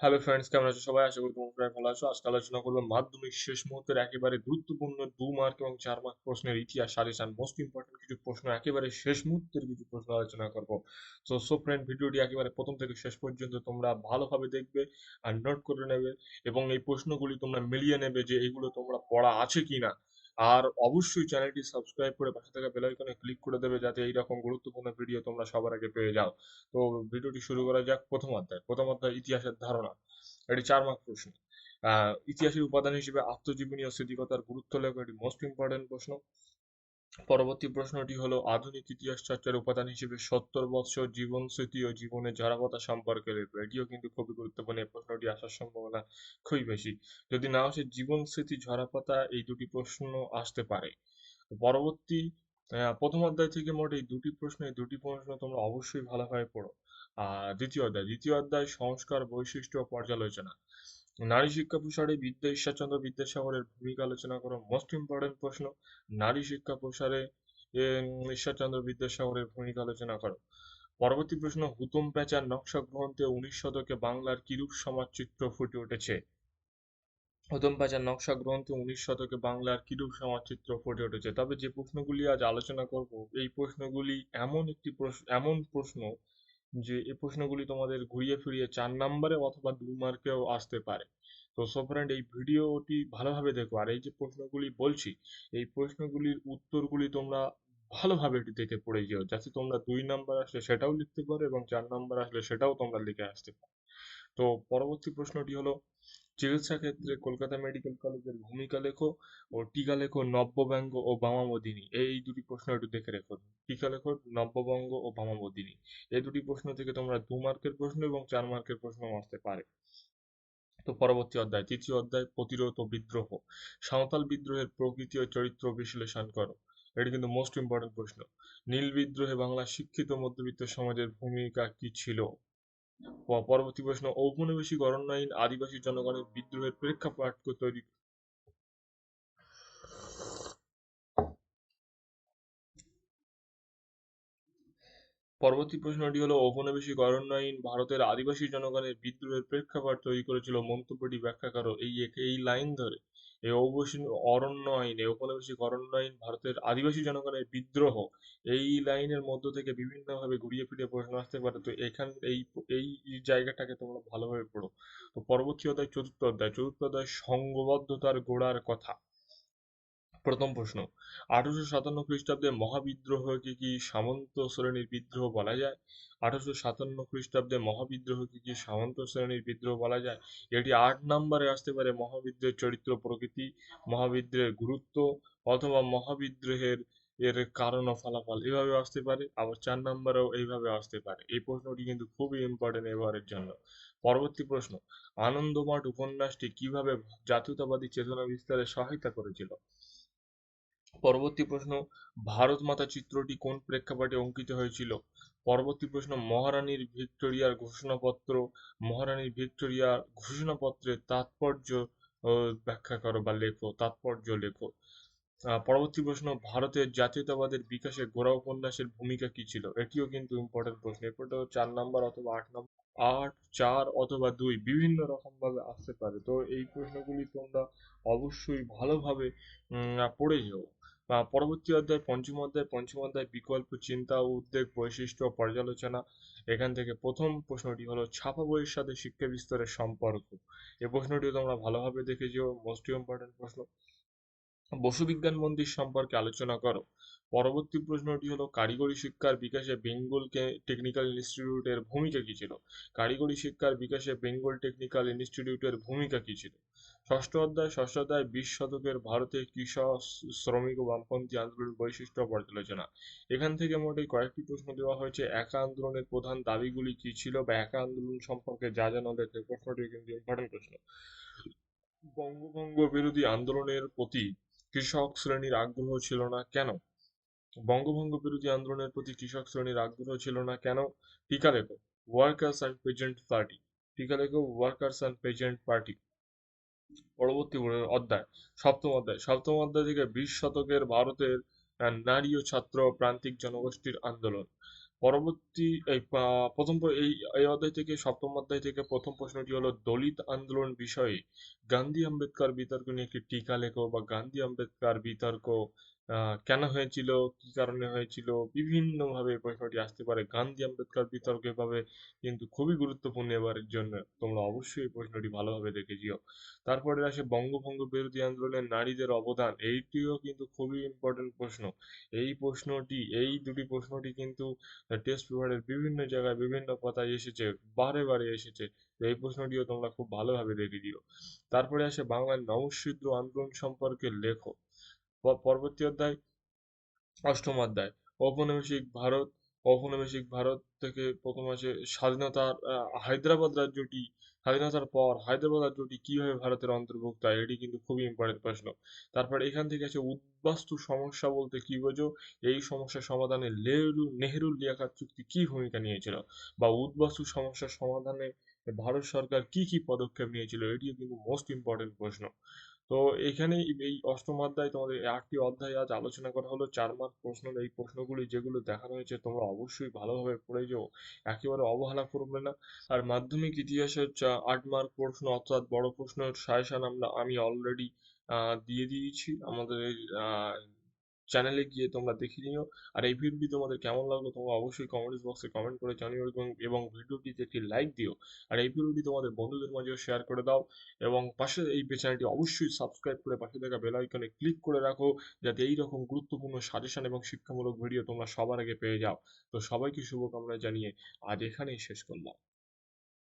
Hello friends, কেমন আছো সবাই? আশা করি তোমরা সবাই ভালো আছো। আজকে আলোচনা করবো মাধ্যমিক শেষ মুহূর্তের একেবারে গুরুত্বপূর্ণ 2 মার্ক এবং 4 মার্ক প্রশ্নের ইতিহাস সাজেশন, মোস্ট ইম্পর্টেন্ট কিছু প্রশ্ন, একেবারে শেষ মুহূর্তের কিছু প্রশ্ন আলোচনা করবো। সো ফ্রেন্ড, ভিডিওটি একেবারে প্রথম থেকে শেষ পর্যন্ত তোমরা ভালোভাবে দেখবে আর নোট করে নেবে, এবং এই প্রশ্নগুলি তোমরা মিলিয়ে নেবে যে এগুলো তোমরা পড়া আছে কিনা। আর অবশ্যই চ্যানেলটি সাবস্ক্রাইব করে পাশে থাকা বেল আইকনে ক্লিক করে দেবে, যাতে এইরকম গুরুত্বপূর্ণ ভিডিও তোমরা সবার আগে পেয়ে যাও। তো ভিডিওটি শুরু করা যাক। প্রথম অধ্যায় ইতিহাসের ধারণা। এটি 4 মার্ক প্রশ্ন। ইতিহাসের উপাদান হিসেবে আত্মজীবনী ও স্মৃতিকথার গুরুত্ব লেখো, এটি মোস্ট ইম্পর্টেন্ট প্রশ্ন। পরবর্তী প্রশ্নটি হলো আধুনিক ইতিহাস চর্চার উপাদান হিসেবে 70 বৎসর জীবন স্মৃতি ও জীবনের ঝরাপাতা সম্পর্কে লেখো, এটিও কিন্তু খুবই গুরুত্বপূর্ণ। এই প্রশ্নটি আসার সম্ভাবনা খুবই বেশি। যদি না আসে জীবন স্মৃতি ঝরাপাতা, এই দুটি প্রশ্ন আসতে পারে। তো পরবর্তী প্রথম অধ্যায় থেকে মোট এই দুটি প্রশ্ন তোমরা অবশ্যই ভালোভাবে পড়ো। আর দ্বিতীয় অধ্যায় সংস্কার বৈশিষ্ট্য ও পর্যালোচনা। নারী শিক্ষা প্রসারে ঈশ্বরচন্দ্র বিদ্যাসাগরের ভূমিকা আলোচনা করো, মোস্ট ইম্পর্টেন্ট প্রশ্ন। নারী শিক্ষা প্রসারে ঈশ্বরচন্দ্র বিদ্যাসাগরের ভূমিকা আলোচনা করো। পরবর্তী প্রশ্ন, হুতুম প্যাঁচার নকশা গ্রন্থে 19 শতকে বাংলার কিরূপ সমাজ চিত্র ফুটে উঠেছে? হুতুম প্যাঁচার নকশা গ্রন্থে 19 শতকে বাংলার কিরূপ সমাজচিত্র ফুটে উঠেছে। তবে যে প্রশ্নগুলি আজ আলোচনা করব, এই প্রশ্নগুলি এমন প্রশ্ন যে এই প্রশ্নগুলি তোমাদের ঘুরিয়ে ফিরিয়ে 4 নম্বরে অথবা 2 মার্কেও আসতে পারে। তো সো ফ্রেন্ড, এই ভিডিওটি ভালোভাবে দেখো, আর এই যে প্রশ্নগুলি বলছি, এই প্রশ্নগুলির উত্তরগুলি তোমরা ভালোভাবে এটি দেখে পড়ে যেও, যাতে তোমরা 2 নাম্বার আসলে সেটাও লিখতে পারো এবং 4 নাম্বার আসলে সেটাও তোমরা লিখে আসতে পারো। তো পরবর্তী প্রশ্নটি হলো, চিকিৎসা ক্ষেত্রে কলকাতা মেডিকেল কলেজের ভূমিকা লেখো ও টিকা লেখো নব্যব্যঙ্গ ও বামামোদিনী, এই দুটি প্রশ্ন একটু দেখে রেখো। টিকা লেখো নব্যবঙ্গ ও বামামোদিনী, এই দুটি প্রশ্ন থেকে তোমরা 2 মার্কের প্রশ্ন এবং 4 মার্কের প্রশ্ন আসতে পারে। তো পরবর্তী অধ্যায়, তৃতীয় অধ্যায় প্রতিরোধ ও বিদ্রোহ। সাঁওতাল বিদ্রোহের প্রকৃতি ও চরিত্র বিশ্লেষণ করো, এটি কিন্তু মোস্ট ইম্পর্টেন্ট প্রশ্ন। নীল বিদ্রোহে বাংলার শিক্ষিত মধ্যবিত্ত সমাজের ভূমিকা কি ছিল? পরবর্তী প্রশ্ন, ঔপনিবেশিক অরণ্যায়ন আদিবাসী জনগণের বিদ্রোহের প্রেক্ষাপট তৈরি। পরবর্তী প্রশ্নটি হলো, ঔপনিবেশিক অরণ্যায়ন ভারতের আদিবাসী জনগণের বিদ্রোহের প্রেক্ষাপট তৈরি করেছিল, মন্তব্যটি ব্যাখ্যা করো। এই লাইন ধরে এই ঔপনিবেশিক অরণ্য আইন ভারতের আদিবাসী জনগণের বিদ্রোহ, এই লাইনের মধ্য থেকে বিভিন্নভাবে ঘুরিয়ে ফিরিয়ে প্রশ্ন আসতে পারে। তো এই এই জায়গাটাকে তোমরা ভালোভাবে পড়ো। তো পরবর্তী অধ্যায়, চতুর্থ অধ্যায় সংঘবদ্ধতার গোড়ার কথা। প্রথম প্রশ্ন, 1857 খ্রিস্টাব্দে মহাবিদ্রোহকে কি সামন্ত শ্রেণীর বিদ্রোহ বলা যায়? 1857 খ্রিস্টাব্দে মহাবিদ্রোহকে কি সামন্ত শ্রেণীর বিদ্রোহ বলা যায়? এটি 8 নম্বরে আসতে পারে। মহাবিদ্রোহের চরিত্র প্রকৃতি, মহাবিদ্রোহের গুরুত্ব, অথবা মহাবিদ্রোহের কারণ ও ফলাফল, এভাবে আসতে পারে। আবার 4 নম্বরেও এইভাবে আসতে পারে। এই প্রশ্নটি কিন্তু খুবই ইম্পর্টেন্ট এবারের জন্য। পরবর্তী প্রশ্ন, আনন্দমঠ উপন্যাসটি কিভাবে জাতীয়তাবাদী চেতনা বিস্তারে সহায়তা করেছিল? পরবর্তী প্রশ্ন, ভারত মাতা চিত্রটি কোন প্রেক্ষাপটে অঙ্কিত হয়েছিল? পরবর্তী প্রশ্ন, মহারানী ভিক্টোরিয়ার ঘোষণাপত্রের তাৎপর্য ব্যাখ্যা করো বা লেখো, তাৎপর্য লেখো। পরবর্তী প্রশ্ন, ভারতের জাতীয়তাবাদের বিকাশে গোরা উপন্যাসের ভূমিকা কি ছিল? এটিও কিন্তু ইম্পর্টেন্ট প্রশ্ন। এটাও 4 নম্বর অথবা 8 নম্বর, 8, 4 অথবা 2 বিভিন্ন রকম ভাবে আসতে পারে। তো এই প্রশ্নগুলি তোমরা অবশ্যই ভালোভাবে পড়ে যেও। পরবর্তী অধ্যায়, পঞ্চম অধ্যায় বিকল্প চিন্তা ও উদ্বেগ বৈশিষ্ট্য ও পর্যালোচনা। এখান থেকে প্রথম প্রশ্নটি হলো ছাপা বইয়ের সাথে শিক্ষা বিস্তারের সম্পর্ক। এই প্রশ্নটি তোমরা ভালোভাবে দেখে যেও, মোস্ট ইম্পর্টেন্ট প্রশ্ন। বসু বিজ্ঞান মন্দির সম্পর্কে আলোচনা করো। পরবর্তী প্রশ্নটি হলো, কারিগরি শিক্ষার বিকাশে বেঙ্গল টেকনিক্যাল ইনস্টিটিউটের ভূমিকা কি ছিল? কারিগরি শিক্ষার বিকাশে বেঙ্গল টেকনিক্যাল ইনস্টিটিউটের ভূমিকা কি ছিল? ষষ্ঠ অধ্যায় 20 শতকের ভারতে কৃষক, শ্রমিক ও বামপন্থী আন্দোলনের বৈশিষ্ট্য ও পর্যালোচনা। এখান থেকে মোট এই কয়েকটি প্রশ্ন দেওয়া হয়েছে। একা আন্দোলনের প্রধান দাবিগুলি কি ছিল, বা একা আন্দোলন সম্পর্কে যা জানা হয়েছে, প্রশ্নটি কিন্তু ইম্পর্টেন্ট প্রশ্ন। বঙ্গভঙ্গ বিরোধী আন্দোলনের প্রতি কৃষক শ্রেণীর আগ্রহ ছিল না কেন? বঙ্গভঙ্গ বিরোধী আন্দোলনের প্রতি কৃষক শ্রেণীর আগ্রহ ছিল না কেন? টিকা লেখো, ওয়ার্কার্স অ্যান্ড পেজেন্ট পার্টি। টিকা লেখো, ওয়ার্কার্স অ্যান্ড পেজেন্ট পার্টি। পরবর্তী অধ্যায়, সপ্তম অধ্যায় থেকে 20 শতকের ভারতের নারী ও ছাত্র প্রান্তিক জনগোষ্ঠীর আন্দোলন। পরবর্তী এই এই অধ্যায় থেকে ৭ম অধ্যায় থেকে প্রথম প্রশ্নটি হলো দলিত আন্দোলন বিষয়ে গান্ধী আম্বেদকর বিতর্ক নিয়ে একটি টিকা লেখো, বা গান্ধী আম্বেদকর বিতর্ক কেন হয়েছিল, কি কারণে হয়েছিল, বিভিন্ন ভাবে এই প্রশ্নটি আসতে পারে। গান্ধী আম্বেদকর বিতর্ক এভাবে কিন্তু খুবই গুরুত্বপূর্ণ এবারের জন্য, তোমরা অবশ্যই এই প্রশ্নটি ভালোভাবে দেখে যেও। তারপরে আসে বঙ্গভঙ্গ বিরোধী আন্দোলনে নারীদের অবদান, এইটিও কিন্তু খুবই ইম্পর্টেন্ট প্রশ্ন। এই দুটি প্রশ্নটি কিন্তু টেস্ট পেপারের বিভিন্ন জায়গায় বিভিন্ন পাতায় এসেছে, বারে বারে এসেছে। তো এই প্রশ্নটিও তোমরা খুব ভালোভাবে দেখে দিও। তারপরে আসে বাংলার নমঃশূদ্র আন্দোলন সম্পর্কে লেখো। পরবর্তী অধ্যায়, অষ্টম অধ্যায়, ঔপনিবেশিক ভারত। ঔপনিবেশিক ভারত থেকে প্রথম আসে স্বাধীনতার হায়দ্রাবাদ রাজ্যটি, স্বাধীনতার পর হায়দ্রাবাদ রাজ্যটি কিভাবে ভারতের অন্তর্ভুক্ত হয়, এটি কিন্তু খুবই ইম্পর্টেন্ট প্রশ্ন। তারপর এখান থেকে আছে উদ্বাস্তু সমস্যা বলতে কি বোঝো, এই সমস্যার সমাধানে নেহেরু লিয়াকত চুক্তি কি ভূমিকা নিয়েছিল, বা উদ্বাস্তু সমস্যার সমাধানে ভারত সরকার কি কি পদক্ষেপ নিয়েছিল, এটিও কিন্তু মোস্ট ইম্পর্টেন্ট প্রশ্ন। তো এখানেই এই অষ্টম অধ্যায়, তোমাদের এই ৮টি অধ্যায় আজ আলোচনা করা হলো। ৪ মার্ক প্রশ্ন, এই প্রশ্নগুলি যেগুলো দেখানো হয়েছে তোমরা অবশ্যই ভালোভাবে পড়ে যেও, একেবারে অবহেলা করবে না। আর মাধ্যমিক ইতিহাসের ৮ মার্ক প্রশ্ন অর্থাৎ বড় প্রশ্নের সাজেশন আমি অলরেডি দিয়ে দিয়েছি আমাদের এই চ্যানেলে গিয়ে তোমরা দেখে নিও। আর এই ভিডিওটি তোমাদের কেমন লাগলো তোমরা অবশ্যই কমেন্টস বক্সে কমেন্ট করে জানিও, এবং ভিডিওটিতে একটি লাইক দিও। আর এই ভিডিওটি তোমাদের বন্ধুদের মাঝেও শেয়ার করে দাও, এবং পাশে এই চ্যানেলটি অবশ্যই সাবস্ক্রাইব করে পাশে থাকা বেল আইকনে ক্লিক করে রাখো, যাতে এই রকম গুরুত্বপূর্ণ সাজেশন এবং শিক্ষামূলক ভিডিও তোমরা সবার আগে পেয়ে যাও। তো সবাইকে শুভকামনা জানিয়ে আজ এখানেই শেষ করলাম।